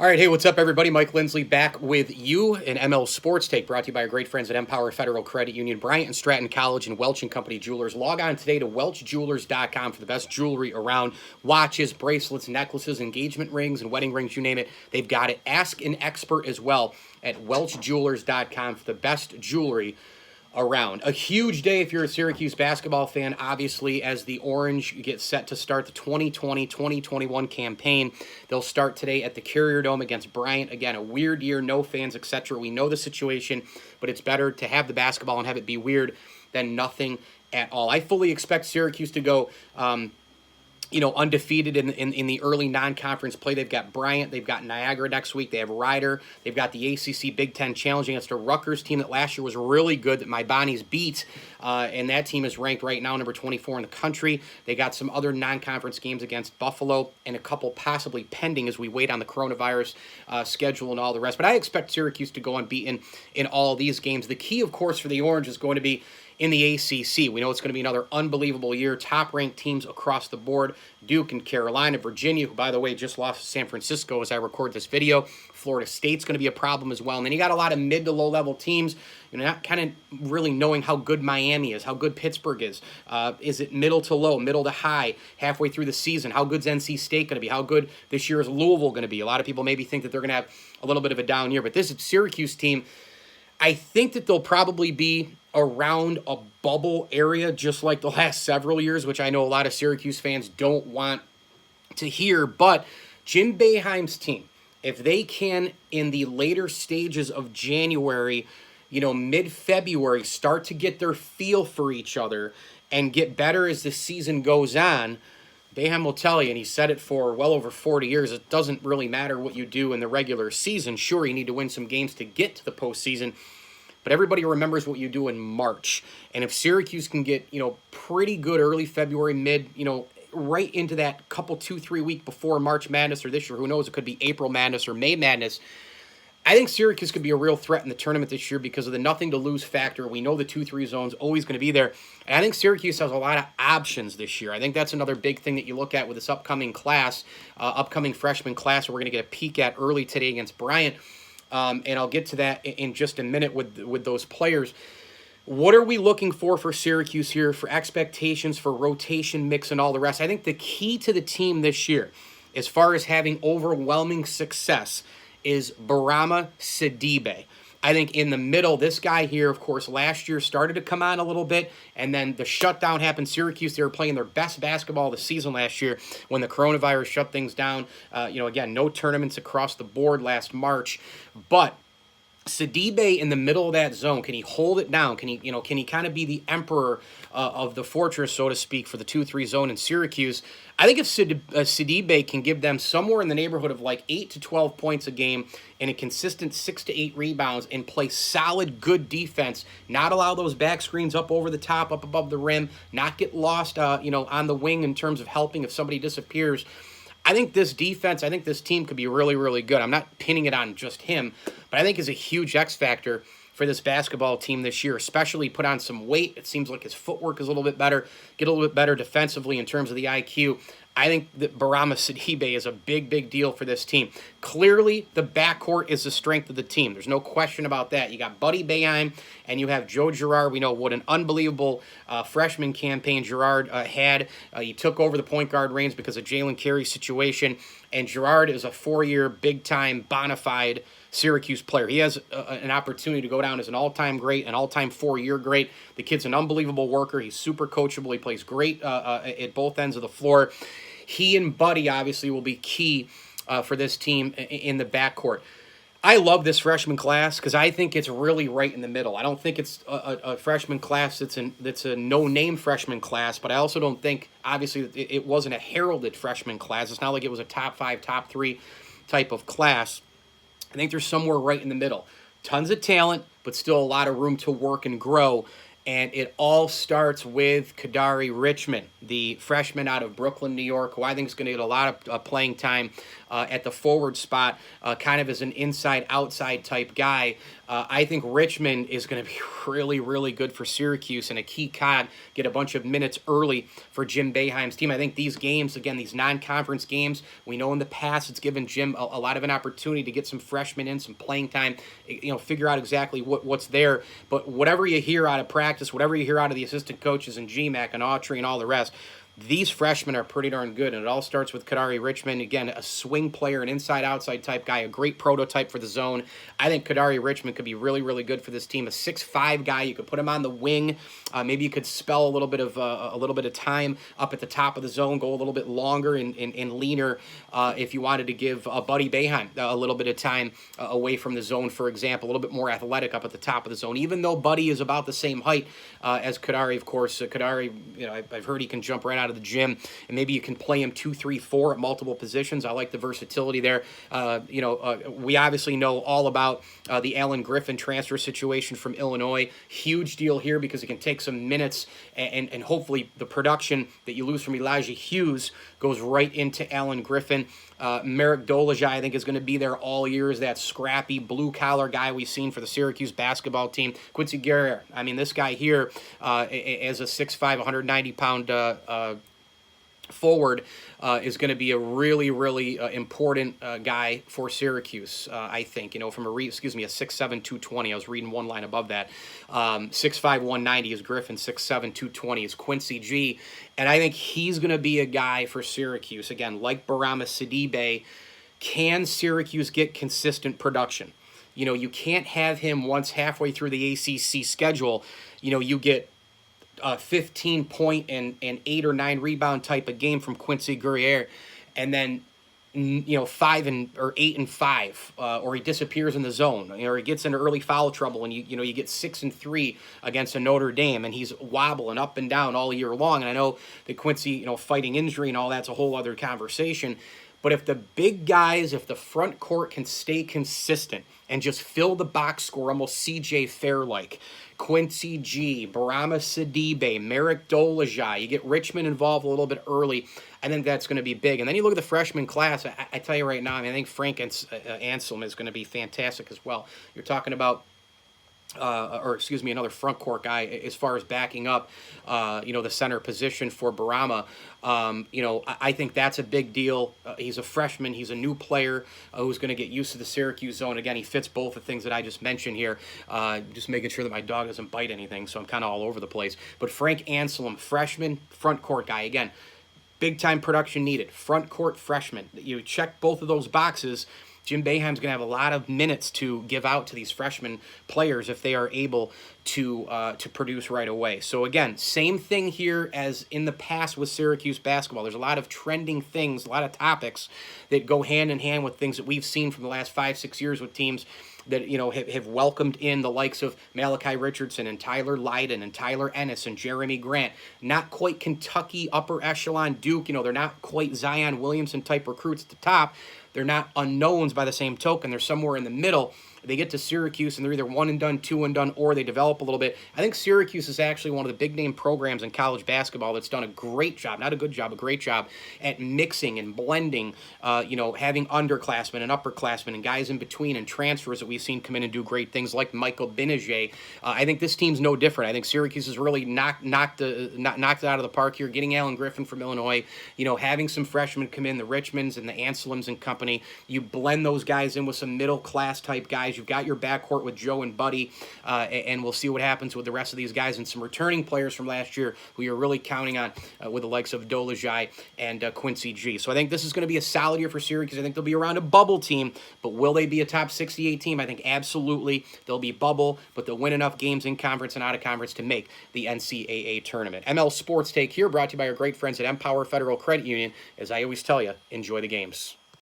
All right, hey, what's up, everybody? Mike Lindsley back with you in ML Sports Take, brought to you by our great friends at Empower Federal Credit Union, Bryant and Stratton College, and Welch and Company Jewelers. Log on today to welchjewelers.com for the best jewelry around: watches, bracelets, necklaces, engagement rings, and wedding rings, you name it. They've got it. Ask an expert as well at welchjewelers.com for the best jewelry around. A huge day if you're a Syracuse basketball fan, obviously, as the Orange get set to start the 2020-2021 campaign. They'll start today at the Carrier Dome against Bryant. Again, a weird year, no fans, etc. We know the situation, but it's better to have the basketball and have it be weird than nothing at all. I fully expect Syracuse to go undefeated in the early non-conference play. They've got Bryant, they've got Niagara next week, they have Ryder, they've got the ACC Big Ten Challenge against a Rutgers team that last year was really good, that my Bonnies beat, and that team is ranked right now number 24 in the country. They got some other non-conference games against Buffalo and a couple possibly pending as we wait on the coronavirus schedule and all the rest. But I expect Syracuse to go unbeaten in all these games. The key, of course, for the Orange is going to be in the ACC. We know it's going to be another unbelievable year. Top-ranked teams across the board: Duke and Carolina, Virginia, who, by the way, just lost to San Francisco as I record this video. Florida State's going to be a problem as well. And then you got a lot of mid to low-level teams, not kind of really knowing how good Miami is, how good Pittsburgh is. Is it middle to low, middle to high, halfway through the season? How good's NC State going to be? How good this year is Louisville going to be? A lot of people maybe think that they're going to have a little bit of a down year. But this Syracuse team, I think that they'll probably be around a bubble area just like the last several years, which I know a lot of Syracuse fans don't want to hear. But Jim Boeheim's team, if they can, in the later stages of January, mid-February, start to get their feel for each other and get better as the season goes on, Boeheim will tell you, and he said it for well over 40 years, it doesn't really matter what you do in the regular season. Sure, you need to win some games to get to the postseason, but everybody remembers what you do in March. And if Syracuse can get, pretty good early February, mid, right into that couple, 2-3 week before March Madness, or this year, who knows, it could be April Madness or May Madness, I think Syracuse could be a real threat in the tournament this year because of the nothing-to-lose factor. We know the 2-3 zone's always going to be there. And I think Syracuse has a lot of options this year. I think that's another big thing that you look at with this upcoming class, upcoming freshman class, we're going to get a peek at early today against Bryant. And I'll get to that in just a minute with those players. What are we looking for Syracuse here, for expectations, for rotation mix, and all the rest? I think the key to the team this year, as far as having overwhelming success, is Bourama Sidibe. I think in the middle, this guy here, of course, last year started to come on a little bit, and then the shutdown happened. Syracuse, they were playing their best basketball of the season last year when the coronavirus shut things down. Again, no tournaments across the board last March, but Sidibe in the middle of that zone, can he hold it down? Can he kind of be the emperor of the fortress, so to speak, for the 2-3 zone in Syracuse? I think if Sidibe can give them somewhere in the neighborhood of like 8 to 12 points a game and a consistent 6 to 8 rebounds and play solid, good defense, not allow those back screens up over the top, up above the rim, not get lost, on the wing in terms of helping if somebody disappears, I think this defense, I think this team could be really, really good. I'm not pinning it on just him, but I think is a huge X factor for this basketball team this year, especially put on some weight. It seems like his footwork is a little bit better, get a little bit better defensively in terms of the IQ. I think that Bourama Sidibe is a big, big deal for this team. Clearly, the backcourt is the strength of the team. There's no question about that. You got Buddy Boeheim and you have Joe Girard. We know what an unbelievable freshman campaign Girard had. He took over the point guard reins because of Jalen Carey's situation, and Girard is a 4-year, big-time, bona fide Syracuse player. He has an opportunity to go down as an all-time great, an all-time 4-year great. The kid's an unbelievable worker. He's super coachable. He plays great at both ends of the floor. He and Buddy obviously will be key for this team in the backcourt. I love this freshman class because I think it's really right in the middle. I don't think it's a freshman class that's a no-name freshman class, but I also don't think, obviously, it wasn't a heralded freshman class. It's not like it was a top 5, top 3 type of class. I think they're somewhere right in the middle. Tons of talent, but still a lot of room to work and grow. And it all starts with Kadari Richmond, the freshman out of Brooklyn, New York, who I think is going to get a lot of playing time at the forward spot, kind of as an inside-outside type guy. I think Richmond is going to be really, really good for Syracuse and a key cog, get a bunch of minutes early for Jim Boeheim's team. I think these games, again, these non-conference games, we know in the past it's given Jim a lot of an opportunity to get some freshmen in, some playing time, figure out exactly what's there. But whatever you hear out of practice, whatever you hear out of the assistant coaches and GMAC and Autry and all the rest, these freshmen are pretty darn good, and it all starts with Kadari Richmond. Again, a swing player, an inside-outside type guy, a great prototype for the zone. I think Kadari Richmond could be really, really good for this team. A 6'5" guy, you could put him on the wing. Maybe you could spell a little bit of time up at the top of the zone, go a little bit longer and leaner if you wanted to give Buddy Boeheim a little bit of time away from the zone, for example, a little bit more athletic up at the top of the zone. Even though Buddy is about the same height as Kadari, of course. Kadari, I've heard he can jump right out of the gym, and maybe you can play him 2, 3, 4 at multiple positions. I like the versatility there. We obviously know all about the Alan Griffin transfer situation from Illinois. Huge deal here because it can take some minutes, and hopefully the production that you lose from Elijah Hughes goes right into Alan Griffin. Merrick Dolajai, I think, is going to be there all year as that scrappy blue-collar guy we've seen for the Syracuse basketball team. Quincy Guerrier, I mean, this guy here as a 6'5", 190-pound forward is going to be a really, really important guy for Syracuse, I think. From a 6'7", 220. I was reading one line above that. 6'5", 190 is Griffin. 6'7", 220 is Quincy G. And I think he's going to be a guy for Syracuse. Again, like Barama Sidibe, can Syracuse get consistent production? You can't have him once halfway through the ACC schedule, you get 15-point and 8 or 9 rebound type of game from Quincy Guerrier, and then 5 or 8 and 5, or he disappears in the zone, or he gets into early foul trouble, and you get 6 and 3 against a Notre Dame, and he's wobbling up and down all year long. And I know that Quincy, fighting injury and all that's a whole other conversation. But if the big guys, if the front court can stay consistent and just fill the box score almost C.J. Fair-like, Quincy G, Barama Sidibe, Merrick Dolajai, you get Richmond involved a little bit early, I think that's going to be big. And then you look at the freshman class, I tell you right now, I think Frank Anselm is going to be fantastic as well. You're talking about another front court guy as far as backing up, the center position for Barama. I think that's a big deal. He's a freshman. He's a new player who's going to get used to the Syracuse zone. Again, he fits both the things that I just mentioned here. Just making sure that my dog doesn't bite anything, so I'm kind of all over the place. But Frank Anselm, freshman, front court guy. Again, big-time production needed. Front court freshman. You check both of those boxes. Jim Boeheim's going to have a lot of minutes to give out to these freshman players if they are able to produce right away. So again, same thing here as in the past with Syracuse basketball. There's a lot of trending things, a lot of topics that go hand in hand with things that we've seen from the last 5-6 years with teams that have welcomed in the likes of Malachi Richardson and Tyler Lydon and Tyler Ennis and Jeremy Grant. Not quite Kentucky upper echelon Duke. They're not quite Zion Williamson type recruits at the top. They're not unknowns by the same token. They're somewhere in the middle. They get to Syracuse, and they're either 1 and done, 2 and done, or they develop a little bit. I think Syracuse is actually one of the big-name programs in college basketball that's done a great job, not a good job, a great job, at mixing and blending, having underclassmen and upperclassmen and guys in between and transfers that we've seen come in and do great things like Michael Biniget. I think this team's no different. I think Syracuse has really knocked it out of the park here, getting Alan Griffin from Illinois, having some freshmen come in, the Richmonds and the Anselms and company. You blend those guys in with some middle-class type guys. You've got your backcourt with Joe and Buddy, and we'll see what happens with the rest of these guys and some returning players from last year who you're really counting on with the likes of Dolajai and Quincy G. So I think this is going to be a solid year for Syracuse. I think they'll be around a bubble team, but will they be a top 68 team? I think absolutely they'll be bubble, but they'll win enough games in conference and out of conference to make the NCAA tournament. ML Sports Take here, brought to you by our great friends at Empower Federal Credit Union. As I always tell you, enjoy the games.